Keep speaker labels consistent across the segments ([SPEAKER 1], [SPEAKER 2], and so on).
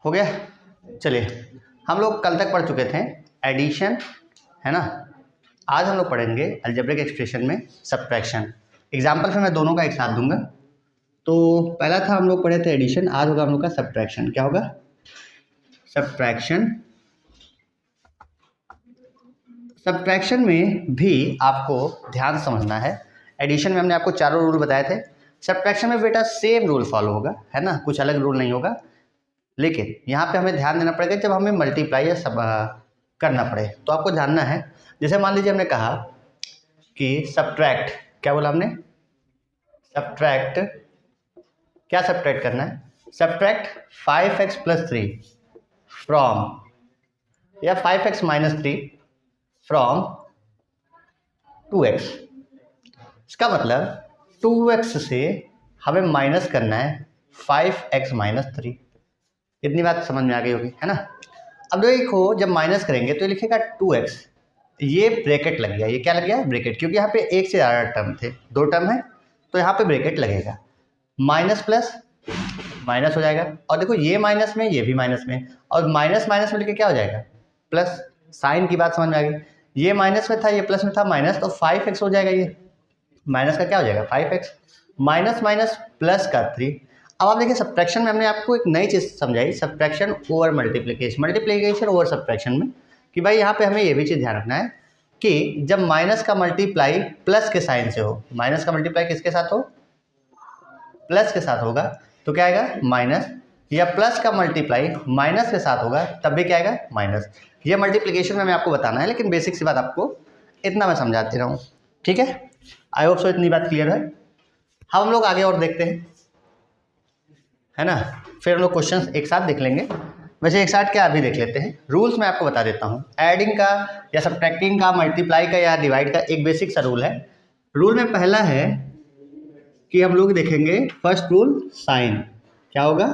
[SPEAKER 1] हो गया। चलिए, हम लोग कल तक पढ़ चुके थे एडिशन, है ना। आज हम लोग पढ़ेंगे अलजेब्रिक एक्सप्रेशन में सब्ट्रैक्शन। एग्जाम्पल फिर मैं दोनों का एक साथ दूंगा। तो पहला था हम लोग पढ़े थे एडिशन, आज होगा हम लोग का सब्ट्रैक्शन। क्या होगा? सब्ट्रैक्शन। सब्ट्रैक्शन में भी आपको ध्यान समझना है। एडिशन में हमने आपको चारों रूल बताए थे। सब्ट्रैक्शन में बेटा सेम रूल फॉलो होगा, है ना, कुछ अलग रूल नहीं होगा। लेकिन यहाँ पे हमें ध्यान देना पड़ेगा जब हमें मल्टीप्लाई या सब करना पड़े तो आपको जानना है। जैसे मान लीजिए हमने कहा कि सब्ट्रैक्ट, क्या बोला हमने? सब्ट्रैक्ट, क्या सब्ट्रैक्ट करना है? सब्ट्रैक्ट 5x + 3 फ्रॉम, या 5x - 3 फ्रॉम 2x। इसका मतलब 2x से हमें माइनस करना है 5x - 3। इतनी बात समझ में आ गई होगी, है ना। अब देखो, जब माइनस करेंगे तो लिखेगा 2x, ये ब्रैकेट लग गया। ये क्या लग गया? ब्रैकेट, क्योंकि यहाँ पे एक से ज़्यादा टर्म थे, दो टर्म है तो यहाँ पे ब्रैकेट लगेगा। माइनस प्लस माइनस हो जाएगा, और देखो ये माइनस में, ये भी माइनस में, और माइनस माइनस में लिखे क्या हो जाएगा? प्लस। साइन की बात समझ में आ गई। ये माइनस में था, ये प्लस में था, माइनस, तो 5x हो जाएगा। ये माइनस का क्या हो जाएगा? 5x, माइनस माइनस प्लस का 3। अब आप देखिए, सब्ट्रैक्शन में हमने आपको एक नई चीज़ समझाई, subtraction over multiplication, multiplication over subtraction में, कि भाई यहाँ पे हमें ये भी चीज़ ध्यान रखना है कि जब माइनस का मल्टीप्लाई प्लस के साइन से हो, माइनस का मल्टीप्लाई किसके साथ हो? प्लस के साथ होगा तो क्या आएगा? माइनस। या प्लस का मल्टीप्लाई माइनस के साथ होगा तब भी क्या आएगा? माइनस। ये मल्टीप्लिकेशन में हमें आपको बताना है, लेकिन बेसिक सी बात आपको इतना मैं समझाते रहूँ, ठीक है। आई होप सो इतनी बात क्लियर है। हम लोग आगे और देखते हैं, है ना। फिर हम लोग क्वेश्चंस एक साथ देख लेंगे। वैसे एक साथ क्या अभी देख लेते हैं। रूल्स मैं आपको बता देता हूँ। एडिंग का या सब्ट्रैक्टिंग का, मल्टीप्लाई का या डिवाइड का एक बेसिक सा रूल है। रूल में पहला है कि हम लोग देखेंगे फर्स्ट रूल साइन। क्या होगा?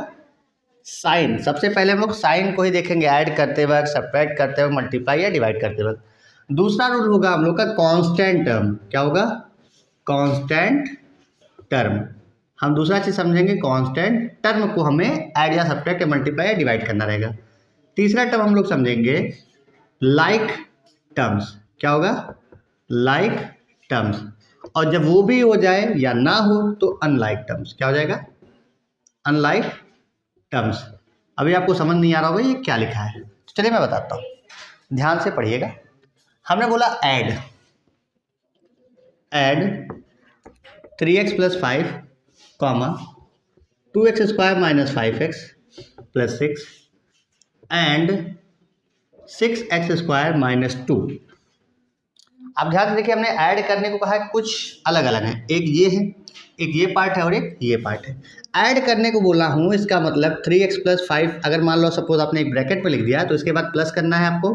[SPEAKER 1] साइन। सबसे पहले हम लोग साइन को ही देखेंगे, ऐड करते वक्त, सब्ट्रैक्ट करते वक्त, मल्टीप्लाई या डिवाइड करते वक्त। दूसरा रूल होगा हम लोग का कांस्टेंट टर्म। क्या होगा? Constant term. हम दूसरा चीज समझेंगे, कांस्टेंट टर्म को हमें ऐड या सब्ट्रैक्ट या मल्टीप्लाई या डिवाइड करना रहेगा। तीसरा टर्म हम लोग समझेंगे लाइक टर्म्स। क्या होगा? Like terms. और जब वो भी हो जाए या ना हो तो अनलाइक टर्म्स। क्या हो जाएगा? Unlike terms. अभी आपको समझ नहीं आ रहा होगा ये क्या लिखा है, तो चलिए मैं बताता हूँ, ध्यान से पढ़िएगा। हमने बोला add 3x + 5, 2x² - 5x + 6 and 6x² - 2। अब ध्यान से देखिए, हमने ऐड करने को कहा है, कुछ अलग अलग है। एक ये है, एक ये पार्ट है, और एक ये पार्ट है। ऐड करने को बोला हूँ, इसका मतलब 3x + 5, अगर मान लो सपोज आपने एक ब्रैकेट पे लिख दिया तो इसके बाद प्लस करना है आपको।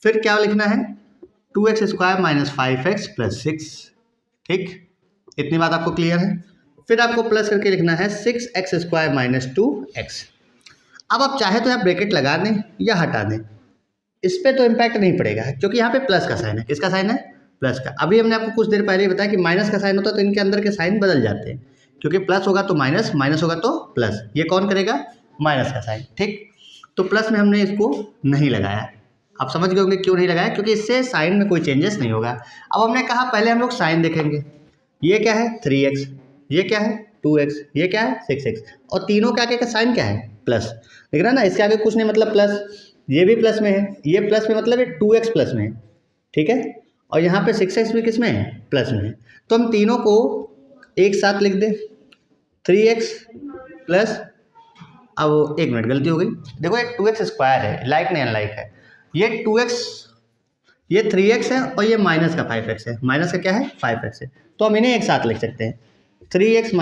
[SPEAKER 1] फिर क्या लिखना है? 2x² - 5x + 6। ठीक, इतनी बात आपको क्लियर है। फिर आपको प्लस करके लिखना है 6x² - 2x। अब आप चाहे तो यहाँ ब्रैकेट लगा दें या हटा दें, इस पर तो इम्पैक्ट नहीं पड़ेगा, क्योंकि यहाँ पे प्लस का साइन है। किसका साइन है? प्लस का। अभी हमने आपको कुछ देर पहले बताया कि माइनस का साइन होता है तो इनके अंदर के साइन बदल जाते हैं, क्योंकि प्लस होगा तो माइनस, माइनस होगा तो प्लस। ये कौन करेगा? माइनस का साइन। ठीक, तो प्लस में हमने इसको नहीं लगाया। आप समझ गए होंगे क्यों नहीं लगाया, क्योंकि इससे साइन में कोई चेंजेस नहीं होगा। अब हमने कहा पहले हम लोग साइन देखेंगे। ये क्या है? 3x, ये क्या है? 2x, ये क्या है? 6x, और तीनों के आगे का साइन क्या है? प्लस। देख रहा है ना, इसके आगे कुछ नहीं, मतलब प्लस। ये भी प्लस में है, ये प्लस में, मतलब ये 2x प्लस में है, ठीक है। और यहाँ पे 6x भी किस में है? प्लस में है। तो हम तीनों को एक साथ लिख दें, 3x प्लस, अब एक मिनट गलती हो गई, देखो ये 2x² है, लाइक नहीं अनलाइक है। ये 2x, ये 3x है, और ये माइनस का 5x है। माइनस का क्या है? 5x है। तो हम इन्हें एक साथ लिख सकते हैं, 3x -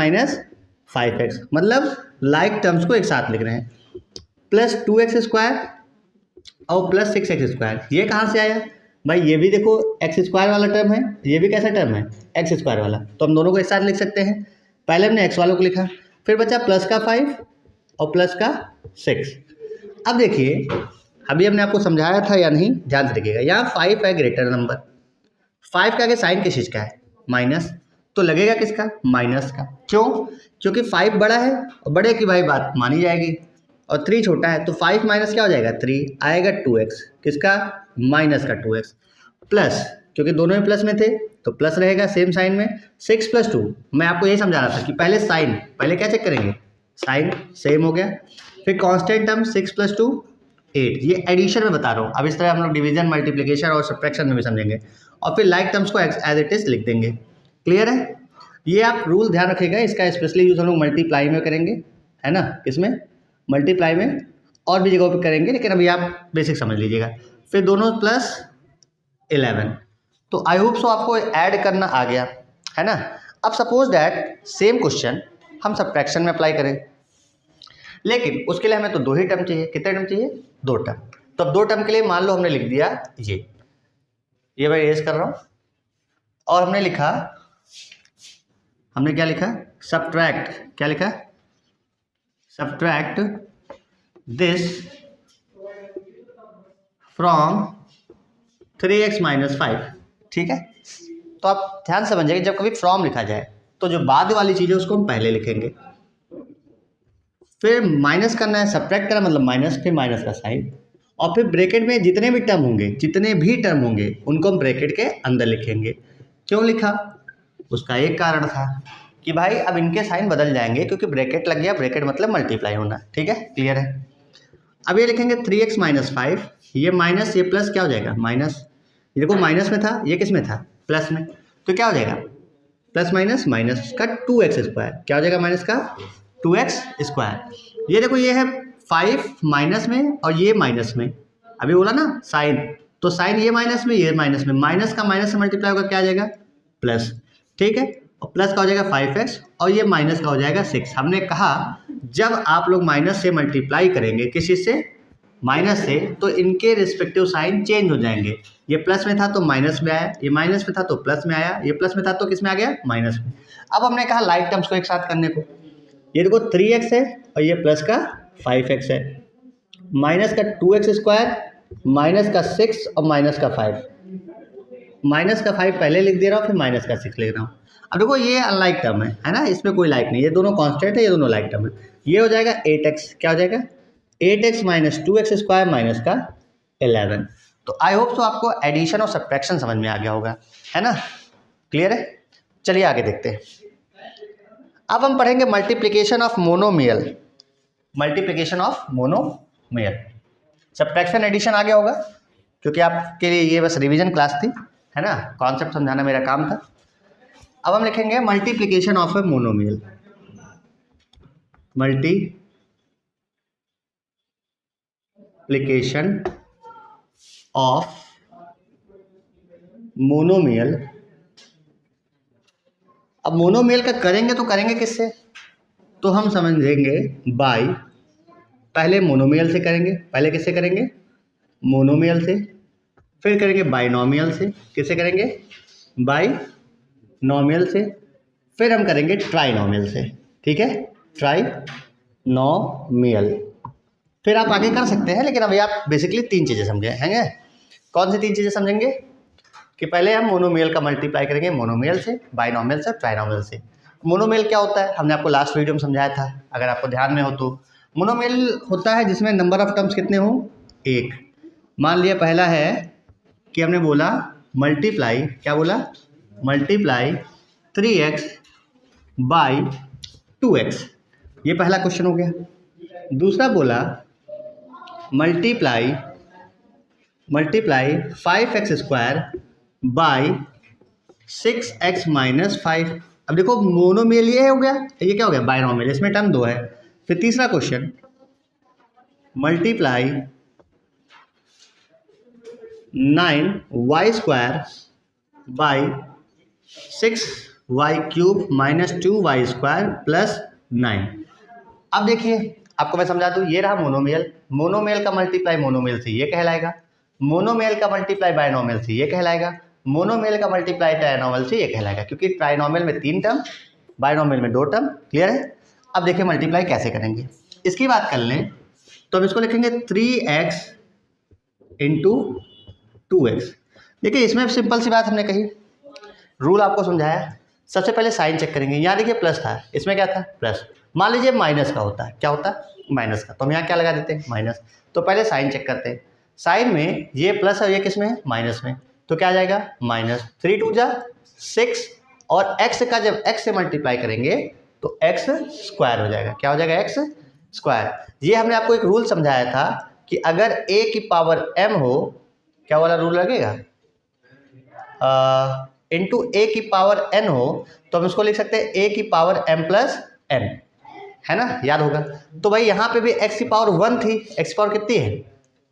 [SPEAKER 1] 5x, मतलब लाइक टर्म्स को एक साथ लिख रहे हैं। प्लस 2x² और प्लस 6x², ये कहाँ से आया भाई? ये भी देखो x² वाला टर्म है, ये भी कैसा टर्म है? x² वाला। तो हम दोनों को एक साथ लिख सकते हैं। पहले हमने x वालों को लिखा, फिर बचा प्लस का 5 और प्लस का 6। अब देखिए, अभी हमने आपको समझाया था या नहीं, ध्यान से देखिएगा। यहाँ 5 है ग्रेटर नंबर, 5 का आगे साइन किस चीज़ का है? माइनस, तो लगेगा किसका? माइनस का। क्यों? क्योंकि 5 बड़ा है, और बड़े की भाई बात मानी जाएगी, और 3 छोटा है, तो 5 माइनस क्या हो जाएगा 3 आएगा 2x, किसका माइनस का 2x, प्लस क्योंकि दोनों में प्लस में थे तो प्लस रहेगा सेम साइन में। 6 + 2, मैं आपको यही समझा रहा था कि पहले साइन, पहले क्या चेक करेंगे, साइन सेम हो गया, फिर कांस्टेंट टर्म 6 + 2 8, ये एडिशन में बता रहा हूँ। अब इस तरह हम लोग डिवीजन मल्टीप्लिकेशन और सब्ट्रैक्शन में भी समझेंगे, और फिर लाइक टर्म्स को एज इट इज लिख देंगे। क्लियर है? ये आप रूल ध्यान रखिएगा, इसका स्पेशली यूज हम लोग मल्टीप्लाई में करेंगे, है ना, किसमें, मल्टीप्लाई में, और भी जगहों पे करेंगे, लेकिन अभी आप बेसिक समझ लीजिएगा। फिर दोनों प्लस 11, तो आई होप सो आपको ऐड करना आ गया, है ना। अब सपोज दैट सेम क्वेश्चन हम सब्ट्रैक्शन में अप्लाई करें, लेकिन उसके लिए हमें तो 2 ही टर्म चाहिए। कितने टर्म चाहिए? 2 टर्म। तो अब 2 टर्म के लिए मान लो हमने लिख दिया ये मैं इरेज कर रहा हूँ, और हमने लिखा, हमने क्या लिखा, सब्ट्रैक्ट, क्या लिखा, सब्ट्रैक्ट दिस फ्रॉम 3x - 5। ठीक है, तो आप ध्यान समझिएगा, जब कभी फ्रॉम लिखा जाए तो जो बाद वाली चीज़ है उसको हम पहले लिखेंगे, फिर माइनस करना है, सब्ट्रैक्ट करना मतलब माइनस, फिर माइनस का साइन, और फिर ब्रैकेट में जितने भी टर्म होंगे उनको हम ब्रैकेट के अंदर लिखेंगे। क्यों लिखा? उसका एक कारण था कि भाई अब इनके साइन बदल जाएंगे, क्योंकि ब्रैकेट लग गया, ब्रैकेट मतलब मल्टीप्लाई होना। ठीक है, क्लियर है? अब ये लिखेंगे 3x - 5, ये माइनस, ये प्लस, क्या हो जाएगा माइनस, ये देखो माइनस में था, ये किस में था, प्लस में, तो क्या हो जाएगा प्लस माइनस माइनस का 2x², क्या हो जाएगा माइनस का 2x²। ये देखो ये है 5 माइनस में और ये माइनस में, अभी बोला ना साइन, तो साइन ये माइनस में, ये माइनस में, माइनस का माइनस से मल्टीप्लाई होगा, क्या आ जाएगा प्लस। ठीक है, और प्लस का हो जाएगा 5x, और ये माइनस का हो जाएगा 6। हमने कहा जब आप लोग माइनस से मल्टीप्लाई करेंगे किसी से, माइनस से, तो इनके रिस्पेक्टिव साइन चेंज हो जाएंगे। ये प्लस में था तो माइनस में आया, ये माइनस में था तो प्लस में आया, ये प्लस में था तो किस में आ गया, माइनस में। अब हमने कहा लाइक टर्म्स को एक साथ करने को, ये देखो 3x है और ये प्लस का 5x है, माइनस का 2x², माइनस का 6 और माइनस का 5, माइनस का 5 पहले लिख दे रहा हूँ, फिर माइनस का 6 लिख रहा हूँ। अब देखो ये अनलाइक टर्म है ना, इसमें कोई लाइक नहीं, ये दोनों कांस्टेंट है, ये दोनों लाइक टर्म है। ये हो जाएगा 8x, क्या हो जाएगा 8x - 2x² माइनस का 11। तो आई होप सो आपको एडिशन और सब्ट्रैक्शन समझ में आ गया होगा, है ना, क्लियर है? चलिए आगे देखते हैं। अब हम पढ़ेंगे multiplication of monomial, multiplication of monomial. Subtraction addition आ गया होगा, क्योंकि आपके लिए ये बस रिवीजन क्लास थी, है ना, कॉन्सेप्ट समझाना मेरा काम था। अब हम लिखेंगे multiplication of a monomial, multiplication of monomial. अब मोनोमियल का करेंगे तो करेंगे किससे, तो हम समझेंगे बाय, पहले मोनोमियल से करेंगे, पहले किससे करेंगे, मोनोमियल से, फिर करेंगे बाइनोमियल से, किससे करेंगे, बाइनोमियल से, फिर हम करेंगे ट्राइनोमियल से। ठीक है, ट्राइनोमियल, फिर आप आगे कर सकते हैं, लेकिन अभी आप बेसिकली 3 चीज़ें समझे हैं। कौन सी 3 चीज़ें समझेंगे, कि पहले हम मोनोमियल का मल्टीप्लाई करेंगे मोनोमियल से, बाइनोमियल से, ट्राइनोमियल से। मोनोमियल क्या होता है, हमने आपको लास्ट वीडियो में समझाया था, अगर आपको ध्यान में हो तो। मोनोमियल होता है जिसमें नंबर ऑफ टर्म्स कितने हों, 1। मान लिया पहला है कि हमने बोला मल्टीप्लाई, क्या बोला, मल्टीप्लाई 3x बाई 2x, ये पहला क्वेश्चन हो गया। दूसरा बोला मल्टीप्लाई 5x² बाई 6x - 5। अब देखो मोनोमियल ये हो गया, ये क्या हो गया, बाइनोमियल, इसमें टर्म 2 है। फिर तीसरा question multiply 9y² by 6y³ - 2y² + 9। अब देखिए आपको मैं समझा दूँ, ये रहा मोनोमियल, मोनोमियल का मल्टीप्लाई मोनोमियल से ये कहलाएगा, मोनोमियल का मल्टीप्लाई बाइनोमियल से ये कहलाएगा, मोनोमियल का मल्टीप्लाई ट्राइनोमियल से ये कहलाएगा, क्योंकि ट्राइनोमियल में 3 टर्म, बाइनोमियल में 2 टर्म। क्लियर है? अब देखिए मल्टीप्लाई कैसे करेंगे, इसकी बात कर लें तो हम इसको लिखेंगे 3x × 2x। देखिए इसमें सिंपल सी बात हमने कही, रूल आपको समझाया। सबसे पहले साइन चेक करेंगे, यहाँ देखिए प्लस था, इसमें क्या था प्लस, मान लीजिए माइनस का होता है, क्या होता है माइनस का, तो हम यहाँ क्या लगा देते हैं माइनस। तो पहले साइन चेक करते हैं, साइन में ये प्लस और ये किस में है माइनस में, तो क्या आ जाएगा माइनस 3 2 जा 6 और x का जब x से मल्टीप्लाई करेंगे तो x स्क्वायर हो जाएगा। क्या हो जाएगा x स्क्वायर। ये हमने आपको एक रूल समझाया था कि अगर a की पावर m हो, क्या वाला रूल लगेगा, इंटू a की पावर n हो तो हम इसको लिख सकते हैं a की पावर m प्लस n, है ना, याद होगा। तो भाई यहाँ पे भी x की पावर 1 थी, x की पावर कितनी है,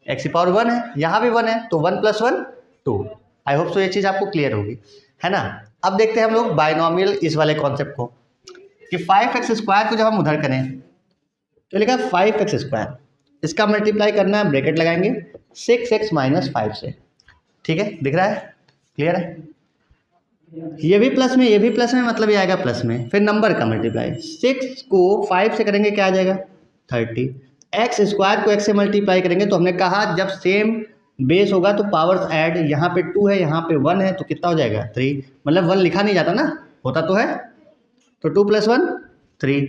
[SPEAKER 1] x की पावर 1 है, यहाँ भी 1 है, तो 1 + 1 2। आई होप सो ये चीज़ आपको क्लियर होगी, है ना। अब देखते हैं हम लोग बाइनोमियल इस वाले कॉन्सेप्ट को कि 5x स्क्वायर को जब हम उधर करें तो लिखा 5x स्क्वायर, इसका मल्टीप्लाई करना है, ब्रैकेट लगाएंगे 6x - 5 से, ठीक है, दिख रहा है, क्लियर है। ये भी प्लस में, ये भी प्लस में, मतलब ये आएगा प्लस में, फिर नंबर का मल्टीप्लाई 6 को 5 से करेंगे क्या आ जाएगा 30, एक्स स्क्वायर को x से मल्टीप्लाई करेंगे तो हमने कहा जब सेम बेस होगा तो पावर्स ऐड, यहाँ पे 2 है यहाँ पे 1 है तो कितना हो जाएगा 3, मतलब 1 लिखा नहीं जाता ना, होता तो है, तो 2 + 1 3।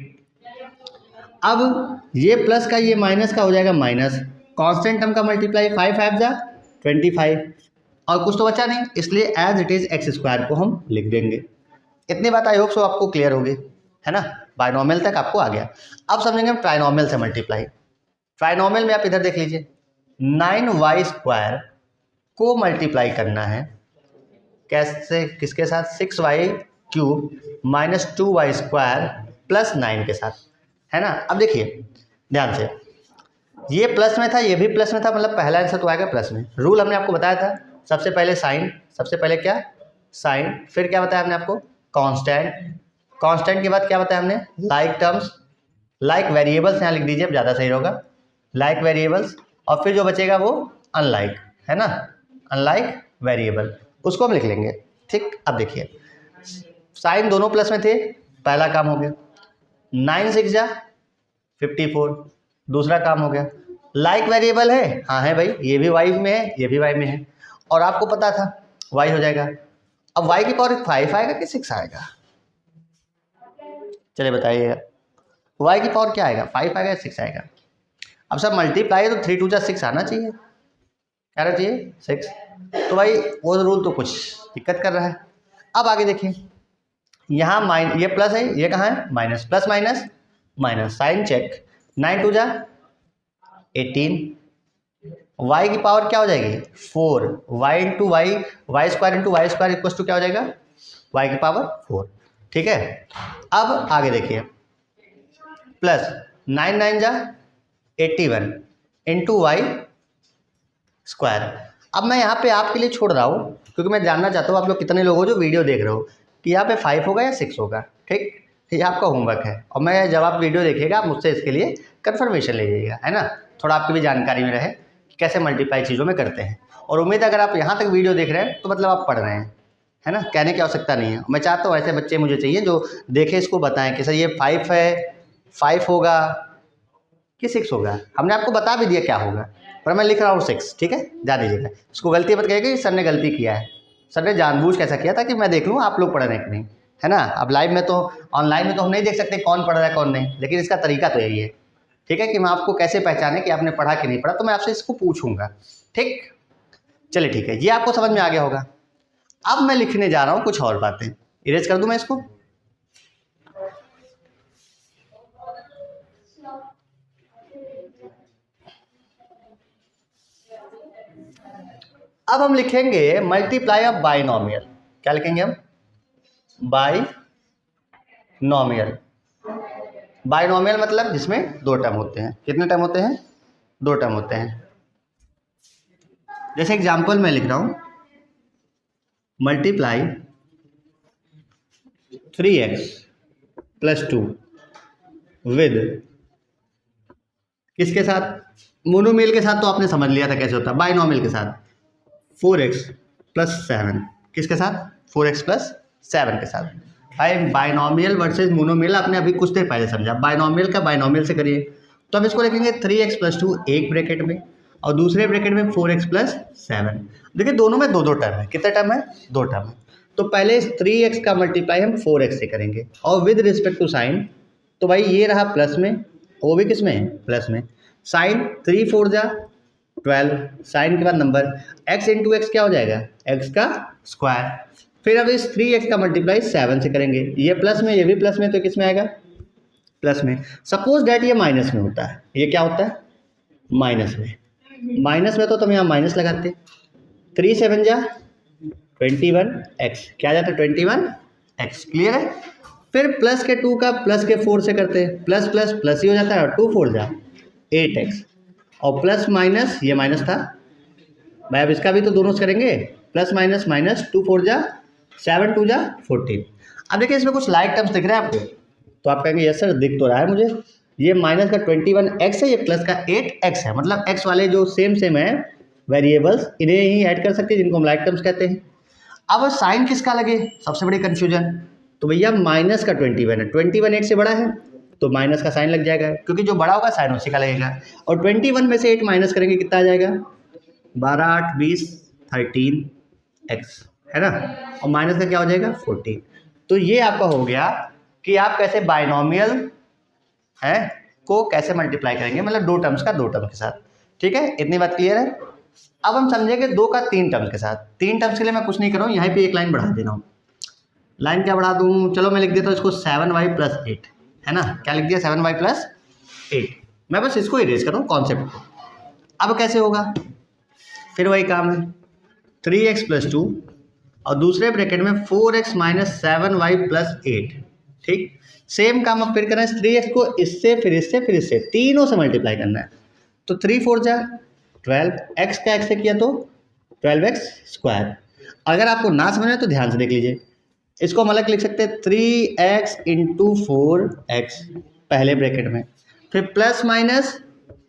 [SPEAKER 1] अब ये प्लस का ये माइनस का हो जाएगा माइनस, कांस्टेंट टर्म का मल्टीप्लाई 5 5 जा 25 और कुछ तो बचा नहीं, इसलिए as it is x square को हम लिख देंगे। इतनी बात आई होप सो आपको क्लियर होगी, है ना, बाइनोमियल तक आपको आ गया। अब समझेंगे हम ट्राइनोमियल से मल्टीप्लाई। ट्राइनोमियल में आप इधर देख लीजिए 9y² को मल्टीप्लाई करना है, कैसे, किसके साथ, 6y³ - 2y² + 9 के साथ, है ना। अब देखिए ध्यान से, ये प्लस में था, ये भी प्लस में था, मतलब पहला आंसर तो आएगा प्लस में। रूल हमने आपको बताया था, सबसे पहले साइन, सबसे पहले क्या साइन, फिर क्या बताया हमने आपको कांस्टेंट, कांस्टेंट के बाद क्या बताया हमने लाइक टर्म्स, लाइक वेरिएबल्स यहाँ लिख दीजिए, अब ज़्यादा सही होगा, लाइक वेरिएबल्स, और फिर जो बचेगा वो अनलाइक, है ना, अनलाइक वेरिएबल, उसको हम लिख लेंगे, ठीक। अब देखिए साइन दोनों प्लस में थे, पहला काम हो गया, 9 6 जा 54, दूसरा काम हो गया। लाइक वेरिएबल है, हाँ है भाई, ये भी वाई में है, ये भी वाई में है, और आपको पता था वाई हो जाएगा। अब वाई की पावर 5 आएगा कि 6 आएगा, चलिए बताइएगा, वाई की पावर क्या आएगा, 5 आएगा या 6 आएगा। अब सब मल्टीप्लाई है तो 3 2 जा 6 आना चाहिए, क्या आना चाहिए 6, तो भाई वो रूल तो कुछ दिक्कत कर रहा है। अब आगे देखिए, यहाँ ये प्लस है, ये कहाँ है minus, plus minus minus, sign check, 9 2 जा 18, y की पावर क्या हो जाएगी 4, y into y, y square into y square equal to क्या हो जाएगा y की पावर 4, ठीक है। अब आगे देखिए, प्लस 9 9 जा 81 इंटू वाई स्क्वायर। अब मैं यहाँ पे आपके लिए छोड़ रहा हूँ क्योंकि मैं जानना चाहता हूँ आप लोग कितने लोग हो जो वीडियो देख रहे हो कि यहाँ पे 5 होगा या 6 होगा, ठीक, ये आपका होमवर्क है, और मैं जब आप वीडियो देखिएगा आप मुझसे इसके लिए कंफर्मेशन ले लीजिएगा, है ना, थोड़ा आपकी भी जानकारी में रहे कि कैसे मल्टीप्लाई चीज़ों में करते हैं। और उम्मीद है अगर आप यहाँ तक वीडियो देख रहे हैं तो मतलब आप पढ़ रहे हैं, है ना, कहने की आवश्यकता नहीं है। मैं चाहता हूँ ऐसे बच्चे मुझे चाहिए जो देखे इसको बताएं कि सर ये 5 है, 5 होगा कि 6 होगा। हमने आपको बता भी दिया क्या होगा, पर मैं लिख रहा हूँ 6, ठीक है, जा दीजिएगा, इसको गलती मत कहिएगा कि सर ने गलती किया है, सर ने जानबूझ कैसा किया था कि मैं देख लूँ आप लोग पढ़ रहे हैं कि नहीं, है ना। अब लाइव में तो, ऑनलाइन में तो हम नहीं देख सकते कौन पढ़ रहा है कौन नहीं, लेकिन इसका तरीका तो यही है, ठीक है, कि मैं आपको कैसे पहचाने कि आपने पढ़ा कि नहीं पढ़ा, तो मैं आपसे इसको पूछूंगा, ठीक। चलिए ठीक है, ये आपको समझ में आ गया होगा। अब मैं लिखने जा रहा हूँ कुछ और बातें, इरेज कर दूं मैं इसको, अब हम लिखेंगे मल्टीप्लाई ऑफ बाइनोमियल। क्या लिखेंगे हम, बाइनोमियल। बाइनोमियल मतलब जिसमें 2 टर्म होते हैं, कितने टर्म होते हैं 2 टर्म होते हैं। जैसे एग्जांपल मैं लिख रहा हूं मल्टीप्लाई 3x + 2 विद, किसके साथ, मोनोमियल के साथ तो आपने समझ लिया था कैसे होता है, बाइनोमियल के साथ 4x + 7, किसके साथ 4x + 7 के साथ। भाई बाइनोमियल वर्सेस मोनोमियल आपने अभी कुछ देर पहले समझा, बाइनोमियल का बाइनोमियल से करिए तो हम इसको लिखेंगे 3x + 2 एक ब्रैकेट में और दूसरे ब्रैकेट में 4x + 7। देखिए दोनों में 2 टर्म है, कितने टर्म है 2 टर्म है, तो पहले इस 3x का मल्टीप्लाई हम 4x से करेंगे और विद रिस्पेक्ट टू साइन, तो भाई ये रहा प्लस में वो भी किस में, प्लस में। साइन 3 4 जा 12, साइन के बाद नंबर, x इंटू एक्स क्या हो जाएगा, x का स्क्वायर। फिर अब इस 3x का मल्टीप्लाई 7 से करेंगे, ये प्लस में ये भी प्लस में, तो किस में आएगा, प्लस में। सपोज डैट ये माइनस में होता है, ये क्या होता है, माइनस में। माइनस में तो तुम यहाँ माइनस लगाते, 3 7 जा 21x, क्या जाता है 21x, क्लियर है। फिर प्लस के 2 का प्लस के 4 से करते हैं, प्लस प्लस प्लस ही हो जाता है, और 2 4 जा 8x, और प्लस माइनस, ये माइनस था भाई, अब इसका भी तो दोनों से करेंगे, प्लस माइनस माइनस, 2 4 जा 7 2 जा 14। अब देखिए इसमें कुछ लाइक टर्म्स दिख रहा है आपको, तो आप कहेंगे यस सर दिख तो रहा है मुझे, ये माइनस का 21x है, ये प्लस का 8x है, मतलब x वाले जो सेम है वेरिएबल्स, इन्हें ही ऐड कर सकते हैं, जिनको हम लाइक टर्म्स कहते हैं। अब साइन किसका लगे, सबसे बड़ी कंफ्यूजन, तो भैया माइनस का 21 है, 21 8 से बड़ा है तो माइनस का साइन लग जाएगा, क्योंकि जो बड़ा होगा साइन उसी का लगेगा। और 21 में से 8 माइनस करेंगे कितना आ जाएगा, 12 8 20 13x, है ना, और माइनस का क्या हो जाएगा 14। तो ये आपका हो गया कि आप कैसे बाइनोमियल है को कैसे मल्टीप्लाई करेंगे, मतलब दो टर्म्स का दो टर्म के साथ, ठीक है, इतनी बात क्लियर है। अब हम समझेंगे 2 का 3 टर्म्स के साथ। 3 टर्म्स के लिए मैं कुछ नहीं कर रहा हूँ, यहाँ पे एक लाइन बढ़ा दे रहा हूँ। लाइन क्या बढ़ा दूँ, चलो मैं लिख देता हूँ इसको 7y + 8, है ना, क्या लिख दिया 7y + 8, मैं बस इसको इरेज कर रहा हूँ कॉन्सेप्ट को। अब कैसे होगा, फिर वही काम है, 3x + 2 और दूसरे ब्रैकेट में 4x - 7y + 8, ठीक। सेम काम अब फिर करना है, 3x को इससे फिर इससे फिर इससे तीनों से मल्टीप्लाई करना है, तो 3 4 जा 12, x का x से किया तो 12x²। अगर आपको ना समझना है तो ध्यान से देख लीजिए, इसको हम अलग लिख सकते हैं, 3x × 4x पहले ब्रैकेट में, फिर plus minus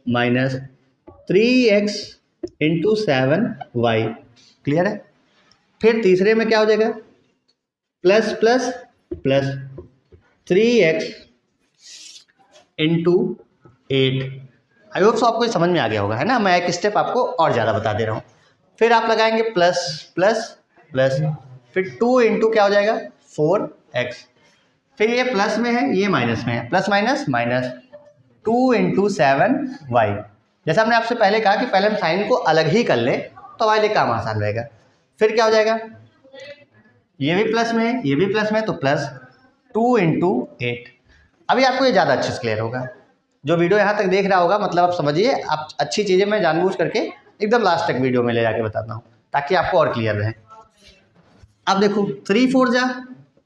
[SPEAKER 1] minus 3x × 7y, clear है। फिर तीसरे में क्या हो जाएगा, plus plus plus 3x × 8। I hope so आपको समझ में आ गया होगा, है ना, मैं एक स्टेप आपको और ज़्यादा बता दे रहा हूँ। फिर आप लगाएंगे प्लस प्लस प्लस, फिर 2 × क्या हो जाएगा 4x, फिर ये प्लस में है ये माइनस में है, प्लस माइनस माइनस 2 × 7y। जैसा हमने आपसे पहले कहा कि पहले हम साइन को अलग ही कर ले तो हमारे लिए काम आसान रहेगा। फिर क्या हो जाएगा, ये भी प्लस में है ये भी प्लस में है, तो प्लस 2 × 8। अभी आपको ये ज़्यादा अच्छे से क्लियर होगा, जो वीडियो यहाँ तक देख रहा होगा, मतलब आप समझिए, आप अच्छी चीज़ें मैं जानबूझ करके एकदम लास्ट तक वीडियो में ले जाके बताता हूँ ताकि आपको और क्लियर रहे। अब देखो 3 4 जा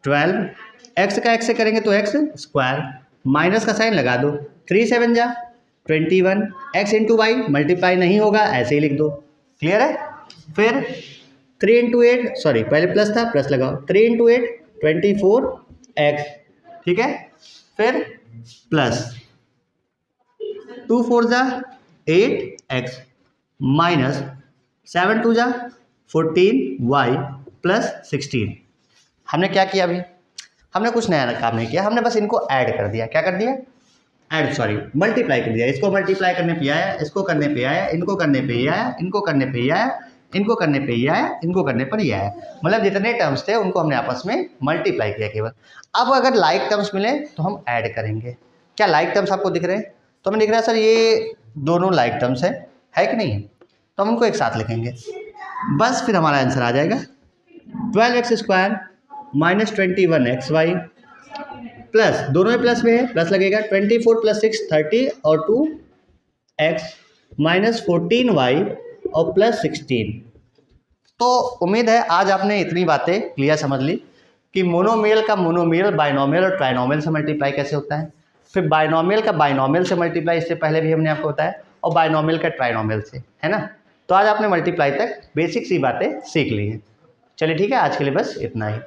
[SPEAKER 1] 12, x का x से करेंगे तो x², माइनस का साइन लगा दो, 3 7 जा 21, x × y मल्टीप्लाई नहीं होगा, ऐसे ही लिख दो, क्लियर है। फिर 3 × 8, सॉरी पहले प्लस था प्लस लगाओ, 3 × 8 24x, ठीक है। फिर प्लस 2 4 जा 8x माइनस 7 2 जा 14y + 16। हमने क्या किया, अभी हमने कुछ नया काम नहीं किया, हमने बस इनको ऐड कर दिया। क्या कर दिया, ऐड सॉरी मल्टीप्लाई कर दिया। इसको मल्टीप्लाई करने पे आया, इसको करने पे आया, इनको करने पे ही आया, इनको करने पे ही आया, इनको करने पे ही आया, इनको करने पर ही आया, मतलब जितने टर्म्स थे उनको हमने आपस में मल्टीप्लाई किया केवल। अब अगर लाइक टर्म्स मिले तो हम ऐड करेंगे। क्या लाइक टर्म्स आपको दिख रहे हैं, तो हमें दिख रहा है सर ये दोनों लाइक टर्म्स है कि नहीं है, तो हम उनको एक साथ लिखेंगे, बस फिर हमारा आंसर आ जाएगा 12x² - 21xy प्लस, दोनों में प्लस में है प्लस लगेगा, 24 + 6 30 और 2x - 14y और +16। तो उम्मीद है आज आपने इतनी बातें क्लियर समझ ली कि मोनोमियल का मोनोमियल, बाइनोमियल और ट्राइनोमियल से मल्टीप्लाई कैसे होता है, फिर बाइनोमियल का बाइनोमियल से मल्टीप्लाई इससे पहले भी हमने आपको बताया, और बाइनोमियल का ट्राइनोमियल से, है ना। तो आज आपने मल्टीप्लाई तक बेसिक सी बातें सीख ली हैं। चलिए ठीक है, आज के लिए बस इतना ही।